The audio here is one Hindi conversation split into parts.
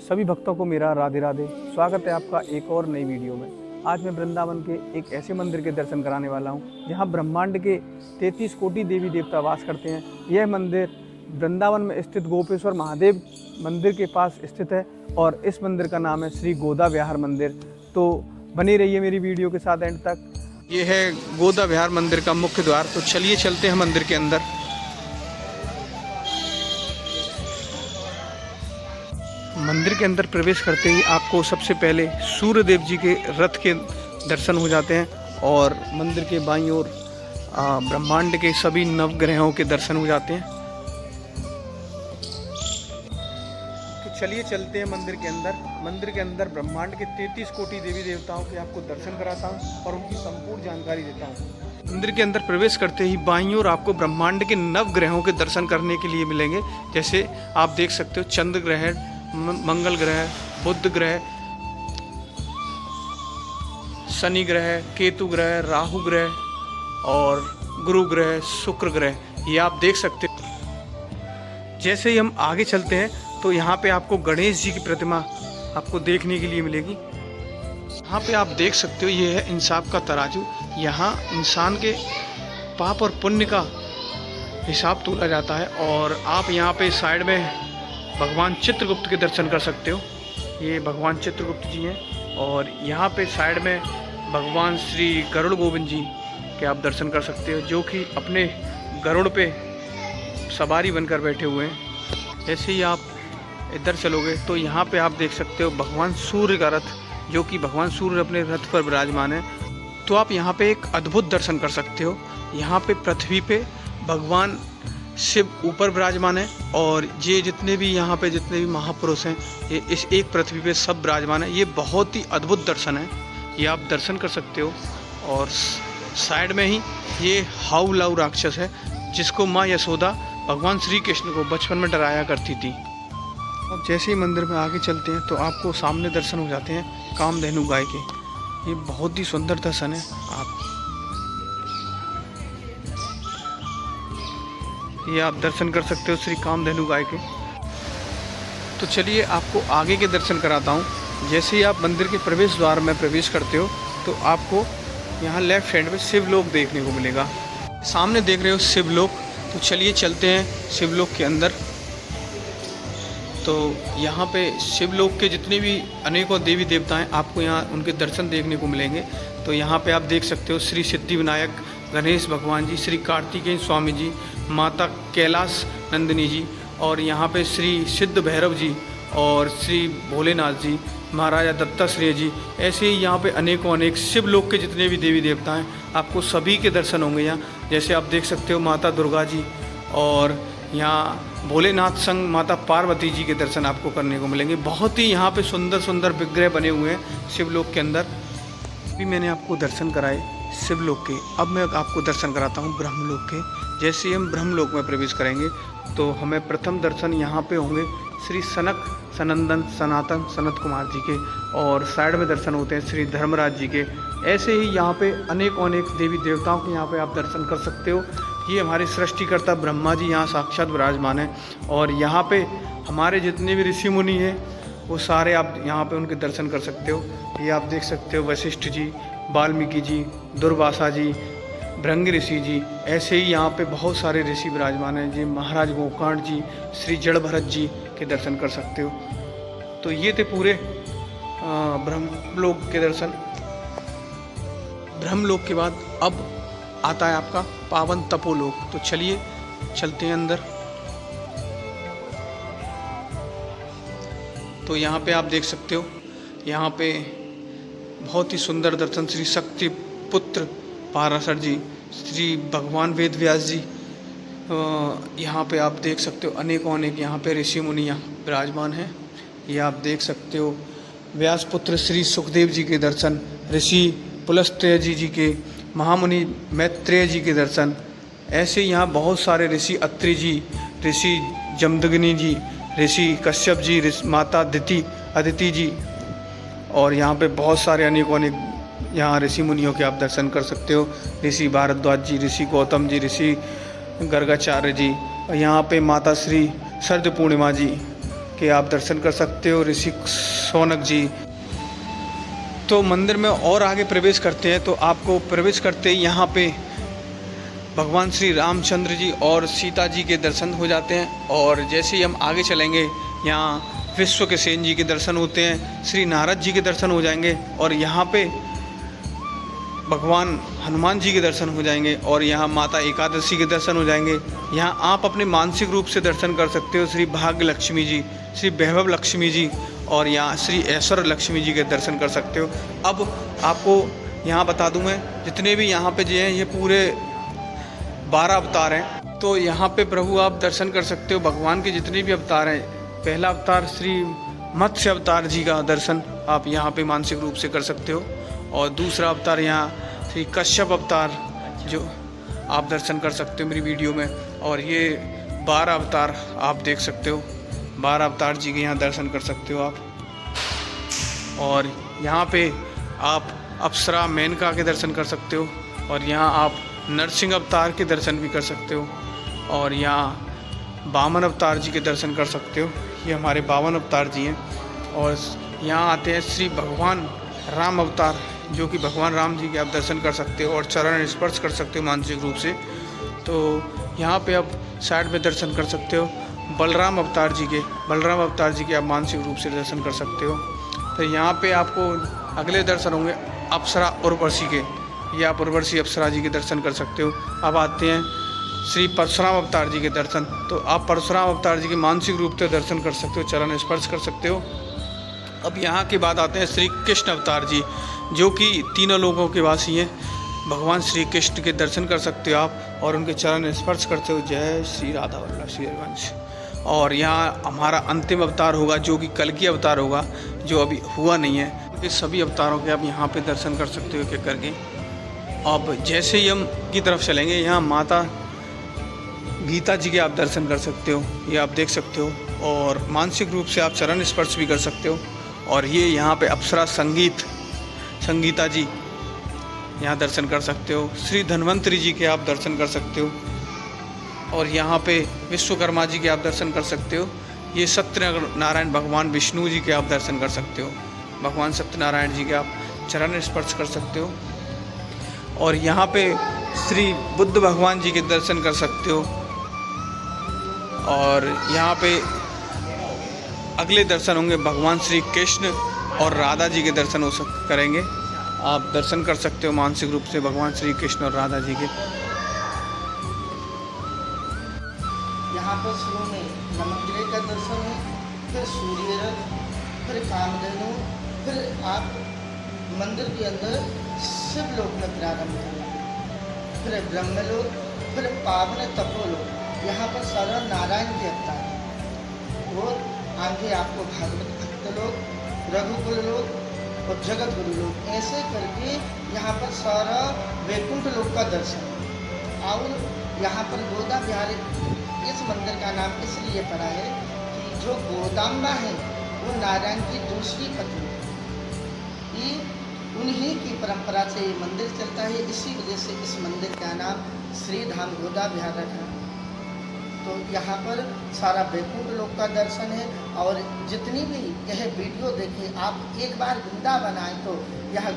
सभी भक्तों को मेरा राधे राधे। स्वागत है आपका एक और नई वीडियो में। आज मैं वृंदावन के एक ऐसे मंदिर के दर्शन कराने वाला हूं जहां ब्रह्मांड के 33 कोटि देवी देवता वास करते हैं। यह मंदिर वृंदावन में स्थित गोपेश्वर महादेव मंदिर के पास स्थित है और इस मंदिर का नाम है श्री गोदा विहार मंदिर। तो बने रहिए मेरी वीडियो के साथ एंड तक। ये है गोदा विहार मंदिर का मुख्य द्वार। तो चलिए चलते हैं मंदिर के अंदर। मंदिर के अंदर प्रवेश करते ही आपको सबसे पहले सूर्य देव जी के रथ के दर्शन हो जाते हैं और मंदिर के बाईं ओर ब्रह्मांड के सभी नवग्रहों के दर्शन हो जाते हैं। तो चलिए चलते हैं मंदिर के अंदर। मंदिर के अंदर ब्रह्मांड के 33 कोटि देवी देवताओं के आपको दर्शन कराता हूँ और उनकी संपूर्ण जानकारी देता हूँ। मंदिर के अंदर प्रवेश करते ही बाईं ओर आपको ब्रह्मांड के नवग्रहों के दर्शन करने के लिए मिलेंगे। जैसे आप देख सकते हो चंद्र ग्रह, मंगल ग्रह, बुध ग्रह, शनि ग्रह, केतु ग्रह, राहु ग्रह और गुरु ग्रह, शुक्र ग्रह, ये आप देख सकते हो। जैसे ही हम आगे चलते हैं तो यहाँ पे आपको गणेश जी की प्रतिमा आपको देखने के लिए मिलेगी। यहाँ पे आप देख सकते हो ये है इंसाफ का तराजू। यहाँ इंसान के पाप और पुण्य का हिसाब तोला जाता है और आप यहाँ पे साइड में भगवान चित्रगुप्त के दर्शन कर सकते हो। ये भगवान चित्रगुप्त जी हैं और यहाँ पे साइड में भगवान श्री गरुड़ गोविंद जी के आप दर्शन कर सकते हो, जो कि अपने गरुड़ पे सवारी बनकर बैठे हुए हैं। जैसे ही आप इधर चलोगे तो यहाँ पे आप देख सकते हो भगवान सूर्य का रथ, जो कि भगवान सूर्य अपने रथ पर विराजमान है। तो आप यहाँ पे एक अद्भुत दर्शन कर सकते हो। यहाँ पे पृथ्वी पे भगवान शिव ऊपर विराजमान है और ये जितने भी यहाँ पे जितने भी महापुरुष हैं ये इस एक पृथ्वी पे सब विराजमान है। ये बहुत ही अद्भुत दर्शन है, ये आप दर्शन कर सकते हो। और साइड में ही ये हाउ लव राक्षस है, जिसको माँ यशोदा भगवान श्री कृष्ण को बचपन में डराया करती थी। अब जैसे ही मंदिर में आगे चलते हैं तो आपको सामने दर्शन हो जाते हैं कामधेनु गाय के। ये बहुत ही सुंदर दर्शन है। आप दर्शन कर सकते हो श्री कामधेनु गाय के। तो चलिए आपको आगे के दर्शन कराता हूँ। जैसे ही आप मंदिर के प्रवेश द्वार में प्रवेश करते हो तो आपको यहाँ लेफ्ट साइड में शिवलोक देखने को मिलेगा। सामने देख रहे हो शिवलोक। तो चलिए चलते हैं शिवलोक के अंदर। तो यहाँ पे शिवलोक के जितने भी अनेकों देवी देवता हैं आपको यहाँ उनके दर्शन देखने को मिलेंगे। तो यहाँ पे आप देख सकते हो श्री सिद्धि विनायक गणेश भगवान जी, श्री कार्तिकेय स्वामी जी, माता कैलाश नंदिनी जी और यहाँ पे श्री सिद्ध भैरव जी और श्री भोलेनाथ जी, महाराजा दत्ताश्रेय जी। ऐसे ही यहाँ पे अनेकों अनेक शिवलोक के जितने भी देवी देवता हैं आपको सभी के दर्शन होंगे यहाँ। जैसे आप देख सकते हो माता दुर्गा जी और यहाँ भोलेनाथ संग माता पार्वती जी के दर्शन आपको करने को मिलेंगे। बहुत ही यहाँ पे सुंदर सुंदर विग्रह बने हुए हैं शिवलोक के अंदर। अभी मैंने आपको दर्शन कराए शिवलोक के, अब मैं आपको दर्शन कराता हूँ ब्रह्मलोक के। जैसे ही हम ब्रह्मलोक में प्रवेश करेंगे तो हमें प्रथम दर्शन यहाँ पे होंगे श्री सनक सनंदन सनातन सनत कुमार जी के और साइड में दर्शन होते हैं श्री धर्मराज जी के। ऐसे ही यहाँ पे अनेकों अनेक देवी देवताओं के यहाँ पे आप दर्शन कर सकते हो। ये हमारे सृष्टिकर्ता ब्रह्मा जी यहाँ साक्षात विराजमान हैं और यहाँ पे हमारे जितने भी ऋषि मुनि हैं वो सारे आप यहाँ पे उनके दर्शन कर सकते हो। ये आप देख सकते हो वशिष्ठ जी, वाल्मीकि जी, दुर्वासा जी, भृंग ऋषि जी। ऐसे ही यहाँ पे बहुत सारे ऋषि विराजमान हैं जी, महाराज गोकर्ण जी, श्री जड़ भरत जी के दर्शन कर सकते हो। तो ये थे पूरे ब्रह्मलोक के दर्शन। ब्रह्मलोक के बाद अब आता है आपका पावन तपोलोक। तो चलिए चलते हैं अंदर। तो यहाँ पे आप देख सकते हो, यहाँ पे बहुत ही सुंदर दर्शन श्री शक्ति पुत्र पाराशर जी, श्री भगवान वेद व्यास जी। यहाँ पे आप देख सकते हो अनेकों अनेक यहाँ पे ऋषि मुनि विराजमान हैं। ये आप देख सकते हो व्यास पुत्र श्री सुखदेव जी के दर्शन, ऋषि पुलस्त्य जी के, महामुनि मैत्रेय जी के दर्शन। ऐसे यहाँ बहुत सारे ऋषि अत्रि जी, ऋषि जमदग्नि जी, ऋषि कश्यप जी, माता अदिति जी और यहाँ पे बहुत सारे अनेकों अनेक यहाँ ऋषि मुनियों के आप दर्शन कर सकते हो। ऋषि भारद्वाज जी, ऋषि गौतम जी, ऋषि गर्गाचार्य जी। यहाँ पे माता श्री शरद पूर्णिमा जी के आप दर्शन कर सकते हो, ऋषि शौनक जी। तो मंदिर में और आगे प्रवेश करते हैं तो आपको प्रवेश करते ही यहाँ पे भगवान श्री रामचंद्र जी और सीता जी के दर्शन हो जाते हैं। और जैसे ही हम आगे चलेंगे यहाँ विश्व के सेन जी के दर्शन होते हैं, श्री नारद जी के दर्शन हो जाएंगे और यहाँ पे भगवान हनुमान जी के दर्शन हो जाएंगे और यहाँ माता एकादशी के दर्शन हो जाएंगे। यहाँ आप अपने मानसिक रूप से दर्शन कर सकते हो श्री भाग्य लक्ष्मी जी, श्री वैभव लक्ष्मी जी और यहाँ श्री ऐश्वर्य लक्ष्मी जी के दर्शन कर सकते हो। अब आपको यहाँ बता दूँ मैं, जितने भी यहाँ पे जो हैं ये पूरे 12 अवतार हैं। तो यहाँ पे प्रभु आप दर्शन कर सकते हो भगवान के जितने भी अवतार हैं। पहला अवतार श्री मत्स्य अवतार जी का दर्शन आप यहाँ पे मानसिक रूप से कर सकते हो और दूसरा अवतार यहाँ श्री कश्यप अवतार जो आप दर्शन कर सकते हो मेरी वीडियो में। और ये 12 अवतार आप देख सकते हो, 12 अवतार जी के यहाँ दर्शन कर सकते हो आप। और यहाँ पे आप अप्सरा मेनका के दर्शन कर सकते हो और यहाँ आप नरसिंह अवतार के दर्शन भी कर सकते हो और यहाँ वामन अवतार जी के दर्शन कर सकते हो। ये हमारे 52 अवतार जी हैं। और यहाँ आते हैं श्री भगवान राम अवतार, जो कि भगवान राम जी के आप दर्शन कर सकते हो और चरण स्पर्श कर सकते हो मानसिक रूप से। तो यहाँ पे आप साइड में दर्शन कर सकते हो बलराम अवतार जी के आप मानसिक रूप से दर्शन कर सकते हो। तो यहाँ पे आपको अगले दर्शन होंगे अप्सरा उर्वशी के, ये आप उर्वशी अप्सरा जी के दर्शन कर सकते हो। अब आते हैं श्री परशुराम अवतार जी के दर्शन। तो आप परशुराम अवतार जी के मानसिक रूप से दर्शन कर सकते हो, चरण स्पर्श कर सकते हो। अब यहाँ की बात आते हैं श्री कृष्ण अवतार जी, जो कि तीनों लोगों के वासी हैं। भगवान श्री कृष्ण के दर्शन कर सकते हो आप और उनके चरण स्पर्श करते हो। जय श्री राधा वल्लभ श्री हरिवंश। और यहाँ हमारा अंतिम अवतार होगा जो कि कल्कि अवतार होगा, जो अभी हुआ नहीं है। इस सभी अवतारों के आप यहाँ पे दर्शन कर सकते हो एक करके। अब जैसे ही हम की तरफ चलेंगे यहाँ माता गीता जी के आप दर्शन कर सकते हो, ये आप देख सकते हो। और मानसिक रूप से आप चरण स्पर्श भी कर सकते हो। और ये यहाँ पे अप्सरा संगीता जी यहाँ दर्शन कर सकते हो। श्री धन्वंतरी जी के आप दर्शन कर सकते हो और यहाँ पे विश्वकर्मा जी के आप दर्शन कर सकते हो। ये सत्यनारायण भगवान विष्णु जी के आप दर्शन कर सकते हो। भगवान सत्यनारायण जी के आप चरण स्पर्श कर सकते हो। और यहाँ पे श्री बुद्ध भगवान जी के दर्शन कर सकते हो। और यहाँ पे अगले दर्शन होंगे भगवान श्री कृष्ण और राधा जी के दर्शन करेंगे। आप दर्शन कर सकते हो मानसिक रूप से भगवान श्री कृष्ण और राधा जी के। यहाँ पर शुरू में नवग्रह का दर्शन है, फिर सूर्य रथ, फिर कामधेनु, फिर आप मंदिर के अंदर शिवलोक में प्रारंभ करें, फिर ब्रह्मलोक, फिर पावन तपोलोक। यहाँ पर सारा नारायण के अवतार है। और आगे आपको भागवत भक्त लोक, रघुकुल लोक और जगत गुरु लोक, ऐसे करके यहाँ पर सारा वैकुंठ लोक का दर्शन। और यहाँ पर गोदा बिहारी, इस मंदिर का नाम इसलिए पड़ा है कि जो गोदाम्बा है वो नारायण की दूसरी पत्नी है। ये उन्हीं की परंपरा से ये मंदिर चलता है, इसी वजह से इस मंदिर का नाम श्री धाम गोदा बिहार रखा। तो यहाँ पर सारा वैकुंठ लोक का दर्शन है। और जितनी भी यह वीडियो देखें आप, एक बार वृंदावन आए तो यह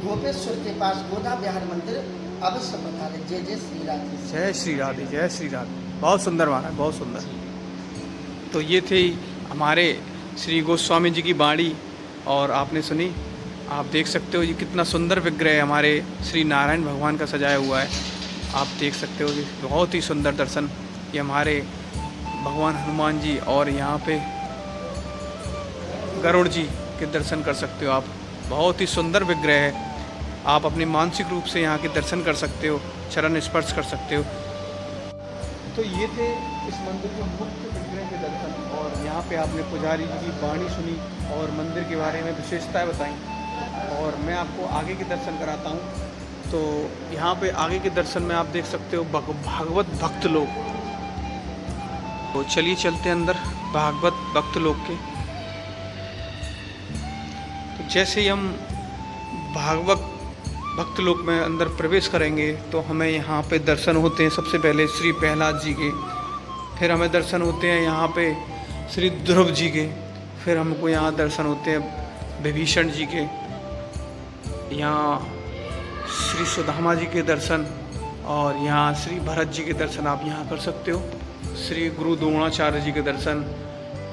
गोपेश्वर के पास गोदा बिहार मंदिर अवश्य बता रहे। जय जय श्री राधे। जय श्री राधे, जय श्री राधे। बहुत सुंदर महाराज, बहुत सुंदर। तो ये थे हमारे श्री गोस्वामी जी की वाणी और आपने सुनी। आप देख सकते हो ये कितना सुंदर विग्रह हमारे श्री नारायण भगवान का सजाया हुआ है। आप देख सकते हो ये बहुत ही सुंदर दर्शन। ये हमारे भगवान हनुमान जी और यहाँ पे गरुड़ जी के दर्शन कर सकते हो आप। बहुत ही सुंदर विग्रह है। आप अपने मानसिक रूप से यहाँ के दर्शन कर सकते हो, चरण स्पर्श कर सकते हो। तो ये थे इस मंदिर के मुख्य विग्रह के दर्शन। और यहाँ पे आपने पुजारी जी की वाणी सुनी और मंदिर के बारे में विशेषताएं बताई। और मैं आपको आगे के दर्शन कराता हूँ। तो यहाँ पे आगे के दर्शन में आप देख सकते हो भागवत भक्त लोक। तो चलिए चलते हैं अंदर भागवत भक्त लोक के। तो जैसे ही हम भागवत भक्त लोक में अंदर प्रवेश करेंगे तो हमें यहाँ पे दर्शन होते हैं सबसे पहले श्री प्रहलाद जी के। फिर हमें दर्शन होते हैं यहाँ पे श्री ध्रुव जी के। फिर हमको यहाँ दर्शन होते हैं विभीषण जी के, यहाँ श्री सुदामा जी के दर्शन, और यहाँ श्री भरत जी के दर्शन आप यहाँ कर सकते हो। श्री गुरु द्रोणाचार्य जी के दर्शन,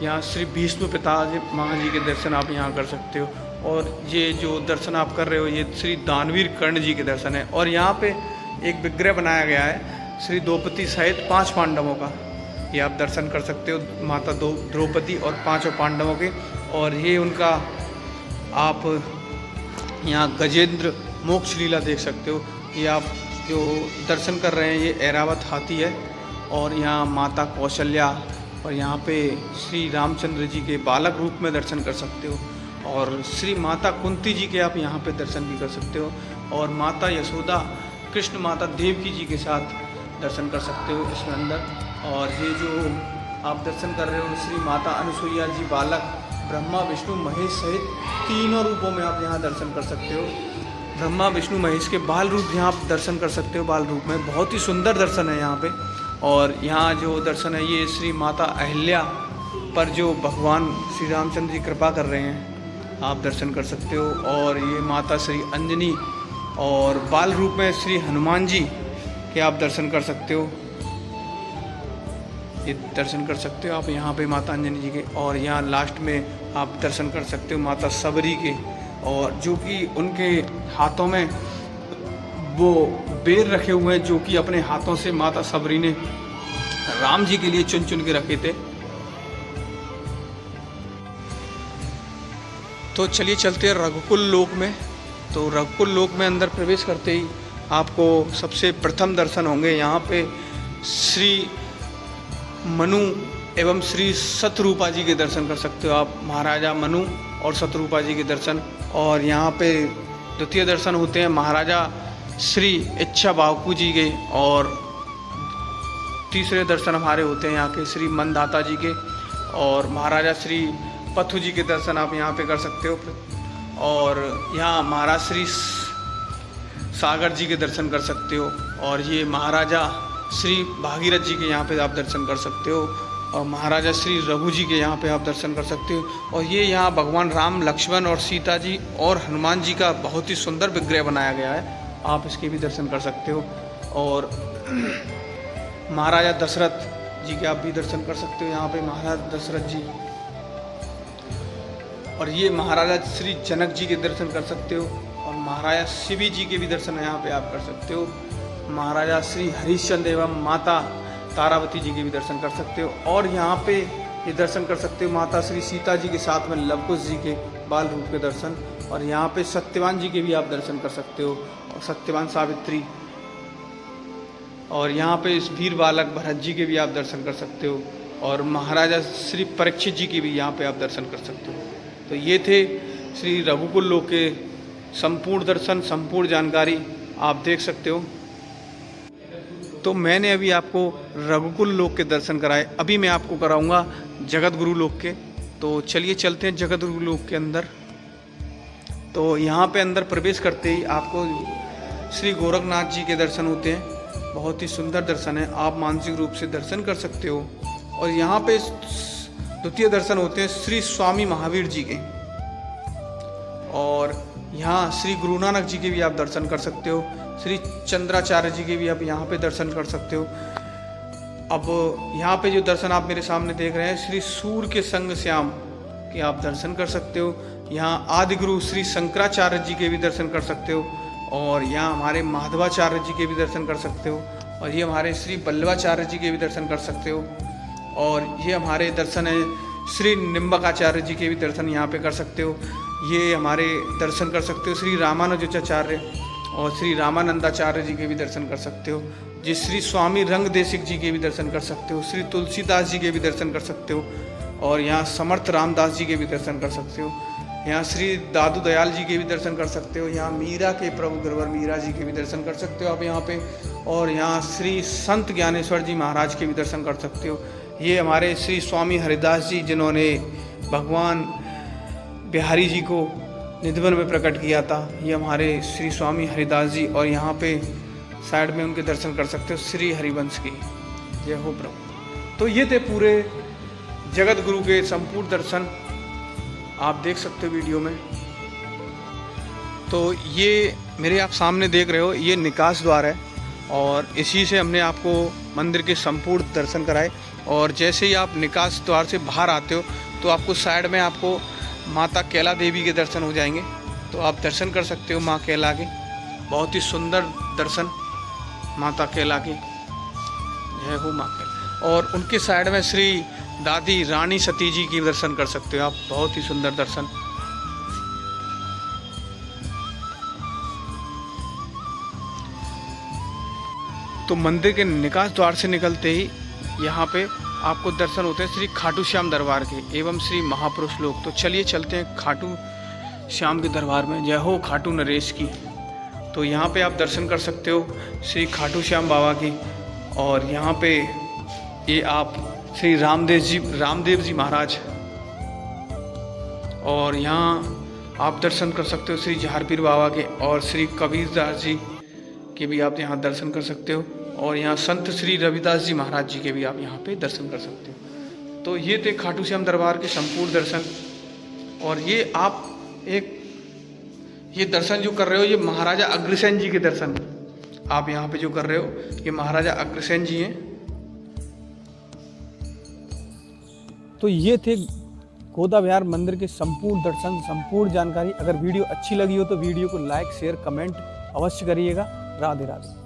यहाँ श्री भीष्म पितामह जी के दर्शन आप यहाँ कर सकते हो। और ये जो दर्शन आप कर रहे हो ये श्री दानवीर कर्ण जी के दर्शन है। और यहाँ पे एक विग्रह बनाया गया है श्री द्रौपदी सहित 5 पांडवों का, ये आप दर्शन कर सकते हो, माता द्रौपदी और 5 पांडवों के। और ये उनका आप यहाँ गजेंद्र मोक्ष लीला देख सकते हो। ये आप जो दर्शन कर रहे हैं ये ऐरावत हाथी है। और यहाँ माता कौशल्या और यहाँ पे श्री रामचंद्र जी के बालक रूप में दर्शन कर सकते हो। और श्री माता कुंती जी के आप यहाँ पे दर्शन भी कर सकते हो। और माता यशोदा कृष्ण माता देवकी जी के साथ दर्शन कर सकते हो इसमें अंदर। और ये जो आप दर्शन कर रहे हो श्री माता अनुसुईया जी बालक ब्रह्मा विष्णु महेश सहित 3 रूपों में आप यहाँ दर्शन कर सकते हो। ब्रह्मा विष्णु महेश के बाल रूप यहाँ आप दर्शन कर सकते हो, बाल रूप में बहुत ही सुंदर दर्शन है यहाँ पे। और यहाँ जो दर्शन है ये श्री माता अहिल्या पर जो भगवान श्री रामचंद्र जी कृपा कर रहे हैं आप दर्शन कर सकते हो। और ये माता श्री अंजनी और बाल रूप में श्री हनुमान जी के आप दर्शन कर सकते हो, ये दर्शन कर सकते हो आप यहाँ पे माता अंजनी जी के। और यहाँ लास्ट में आप दर्शन कर सकते हो माता सबरी के, और जो कि उनके हाथों में वो बेर रखे हुए हैं जो कि अपने हाथों से माता सबरी ने राम जी के लिए चुन चुन के रखे थे। तो चलिए चलते हैं रघुकुल लोक में। तो रघुकुल लोक में अंदर प्रवेश करते ही आपको सबसे प्रथम दर्शन होंगे यहाँ पे श्री मनु एवं श्री शतरूपा जी के दर्शन कर सकते हो आप, महाराजा मनु और शतरूपा जी के दर्शन। और यहाँ पे द्वितीय दर्शन होते हैं महाराजा श्री इच्छा बाहु जी के। और तीसरे दर्शन हमारे होते हैं यहाँ के श्री मनदाता जी के और महाराजा श्री पथु जी के दर्शन आप यहाँ पे कर सकते हो। और यहाँ महाराज श्री सागर जी के दर्शन कर सकते हो। और ये महाराजा श्री भागीरथ जी के यहाँ पे आप दर्शन कर सकते हो। और महाराजा श्री रघु जी के यहाँ पे आप दर्शन कर सकते हो। और ये यहाँ भगवान राम लक्ष्मण और सीता जी और हनुमान जी का बहुत ही सुंदर विग्रह बनाया गया है, आप इसके भी दर्शन कर सकते हो। और महाराजा दशरथ जी के आप भी दर्शन कर सकते हो यहाँ पे, महाराजा दशरथ जी। और ये महाराजा श्री जनक जी के दर्शन कर सकते हो। और महाराजा शिवी जी के भी दर्शन यहाँ पे आप कर सकते हो। महाराजा श्री हरिश्चंद्र एवं माता तारावती जी के भी दर्शन कर सकते हो। और यहाँ पे ये दर्शन कर सकते हो माता श्री सीता जी के साथ में लवकुश जी के बाल रूप के दर्शन। और यहाँ पे सत्यवान जी के भी आप दर्शन कर सकते हो, और सत्यवान सावित्री। और यहाँ पे इस वीर बालक भरत जी के भी आप दर्शन कर सकते हो। और महाराजा श्री परीक्षित जी के भी यहाँ पे आप दर्शन कर सकते हो। तो ये थे श्री रघुकुल लोक के संपूर्ण दर्शन, संपूर्ण जानकारी आप देख सकते हो। तो मैंने अभी आपको रघुकुल लोक के दर्शन कराए, अभी मैं आपको कराऊंगा जगत गुरु लोक के। तो चलिए चलते हैं जगत गुरु लोक के अंदर। तो यहाँ पे अंदर प्रवेश करते ही आपको श्री गोरखनाथ जी के दर्शन होते हैं, बहुत ही सुंदर दर्शन है, आप मानसिक रूप से दर्शन कर सकते हो। और यहाँ पे द्वितीय दर्शन होते हैं श्री स्वामी महावीर जी के। और यहाँ श्री गुरु नानक जी के भी आप दर्शन कर सकते हो, श्री चंद्राचार्य जी के भी आप यहाँ पे दर्शन कर सकते हो। अब यहाँ पे जो दर्शन आप मेरे सामने देख रहे हैं श्री सूर्य के संग श्याम के आप दर्शन कर सकते हो। यहाँ आदि गुरु श्री शंकराचार्य जी के भी दर्शन कर सकते हो। और यहाँ हमारे माधवाचार्य जी के भी दर्शन कर सकते हो। और ये हमारे श्री बल्लवाचार्य जी के भी दर्शन कर सकते हो। और ये हमारे दर्शन है श्री निम्बकाचार्य जी के भी दर्शन यहाँ पे कर सकते हो। ये हमारे दर्शन कर सकते हो श्री रामानुजाचार्य और श्री रामानंदाचार्य जी के भी दर्शन कर सकते हो। जी श्री स्वामी रंगदेशिक जी के भी दर्शन कर सकते हो, श्री तुलसीदास जी के भी दर्शन कर सकते हो। और यहाँ समर्थ रामदास जी के भी दर्शन कर सकते हो। यहाँ श्री दादू दयाल जी के भी दर्शन कर सकते हो। यहाँ मीरा के प्रभु गिरवर मीरा जी के भी दर्शन कर सकते हो आप यहाँ पे। और यहाँ श्री संत ज्ञानेश्वर जी महाराज के भी दर्शन कर सकते हो। ये हमारे श्री स्वामी हरिदास जी जिन्होंने भगवान बिहारी जी को निधिवन में प्रकट किया था, ये हमारे श्री स्वामी हरिदास जी। और यहाँ पे साइड में उनके दर्शन कर सकते हो श्री हरिवंश की। जय हो प्रभु। तो ये थे पूरे जगत गुरु के संपूर्ण दर्शन आप देख सकते हो वीडियो में। तो ये मेरे आप सामने देख रहे हो, ये निकास द्वार है और इसी से हमने आपको मंदिर के संपूर्ण दर्शन कराए। और जैसे ही आप निकास द्वार से बाहर आते हो तो आपको साइड में आपको माता कैला देवी के दर्शन हो जाएंगे, तो आप दर्शन कर सकते हो माँ कैला के। बहुत ही सुंदर दर्शन माता कैला के, जय हो माँ कैला। और उनके साइड में श्री दादी रानी सती जी की दर्शन कर सकते हो आप, बहुत ही सुंदर दर्शन। तो मंदिर के निकास द्वार से निकलते ही यहाँ पे आपको दर्शन होते हैं श्री खाटू श्याम दरबार के एवं श्री महापुरुष लोक। तो चलिए चलते हैं खाटू श्याम के दरबार में। जय हो खाटू नरेश की। तो यहाँ पे आप दर्शन कर सकते हो श्री खाटू श्याम बाबा की। और यहाँ पे ये आप श्री रामदेव जी महाराज, और यहाँ आप दर्शन कर सकते हो श्री झारपीर बाबा के और श्री कबीरदास जी के भी आप यहाँ दर्शन कर सकते हो। और यहाँ संत श्री रविदास जी महाराज जी के भी आप यहाँ पे दर्शन कर सकते हो। तो ये थे खाटू श्याम दरबार के संपूर्ण दर्शन। और ये आप ये दर्शन जो कर रहे हो, ये महाराजा अग्रसेन जी के दर्शन आप यहाँ पे जो कर रहे हो, ये महाराजा अग्रसेन जी हैं। तो ये थे गोदा विहार मंदिर के संपूर्ण दर्शन, संपूर्ण जानकारी। अगर वीडियो अच्छी लगी हो तो वीडियो को लाइक शेयर कमेंट अवश्य करिएगा। राधे राधे।